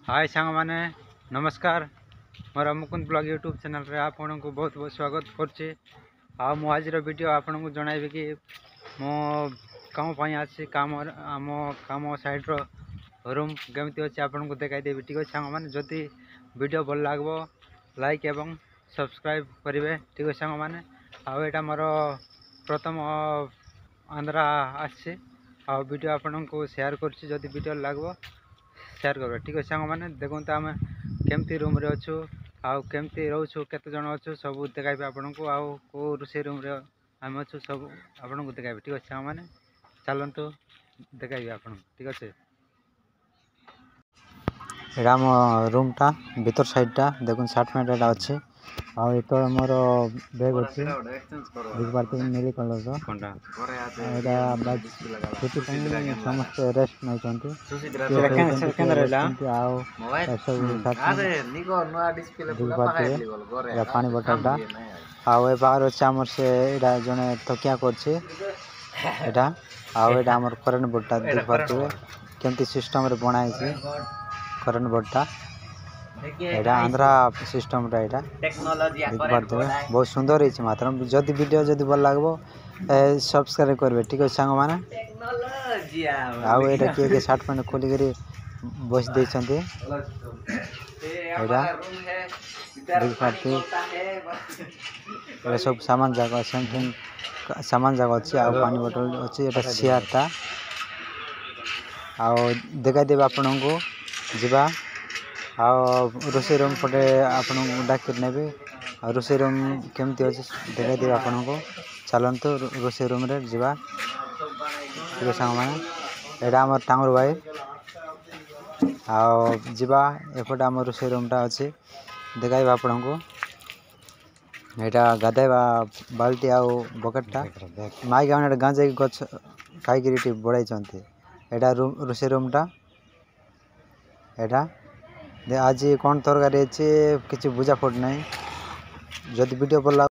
हाय सांग माने नमस्कार मोर मुकुंद ब्लॉग यूट्यूब चैनल रे आपन को बहुत बहुत स्वागत करछी। आ मु आज रो वीडियो आपन को जणाइबे कि मो काम पई आसी काम आम काम साइड रो रूम केमती अछि आपन को देखाइ देबी। ठीक अछि सांग माने जति वीडियो भल लागबो लाइक एवं सब्सक्राइब करिवे। ठीक अछि सांग माने आ एटा मोर प्रथम आंध्रा आसी आ वीडियो आपन को शेयर करछि। जति वीडियो लागबो शेयर कर। ठीक अच्छे सांग मैंने देखो आम केमती रूम रे अच्छु आउ केमती रोचु केते जन अच्छु सब देखाइबे आपन को आउ को रोषे रूम रे आम अच्छु सब आपन को देखाइबे। ठीक अच्छे सांग मैंने चलतु देखाइबे आपन। ठीक अच्छे एटा मो रूम टा भीतर साइड टा देखो 60 मिनट एटा अच्छे आ तो मोर बैग अच्छे बुझ पारते नीली कलर रो कोनटा एटा बात छुट्टी टाइम समस्त रेस्ट नै चंती सेकंड रहला आओ सब अरे निको नया डिस्प्ले पूरा पाहाड़ लेवल गोरे पानी बोतल टा आओ ए बाहर अच्छे हमर से एटा जने तकिया करछे एटा आओ एटा हमर करंट बोर्ड टा देख पारते केमती सिस्टम रे बनाई छै करंट बोर्ड टा एटा आंध्रा सिस्टम रा एटा टेक्नोलॉजी बहुत सुंदर है मात्र जदि वीडियो जदि भल लागबो सब्सक्राइब करबे। ठीक है सांग माने टेक्नोलॉजी आ एटा के 60 मिनट खोली करी बस दे छंती एटा देख पाते एटा सब सामान जगह सेंटिंग सामान जगह अछि आ पानी बोतल अछि एटा चेयर टा आ देखाइ देबा आपन को जिबा आ रोसे रूम पटे आपन डाक नेबे आ रोसे रूम केमती अछि देखाइ देबा आपन को चलंतु रोसे रूम रे जिबा। ठीक सांग माने एटा हमर टांगर भाई आ जिबा एपट हमर रोसे रूम टा अछि देखाइबा आपन को एटा गादैबा बाल्टी आ बकेट टा माई गाने गांजे गछ खाइ गिरिटी बडाई चंती एटा रूम रोसे रूम टा एटा आज कौन तरकारी अच्छे किसी बुझा पड़ ना जदि वीडियो भल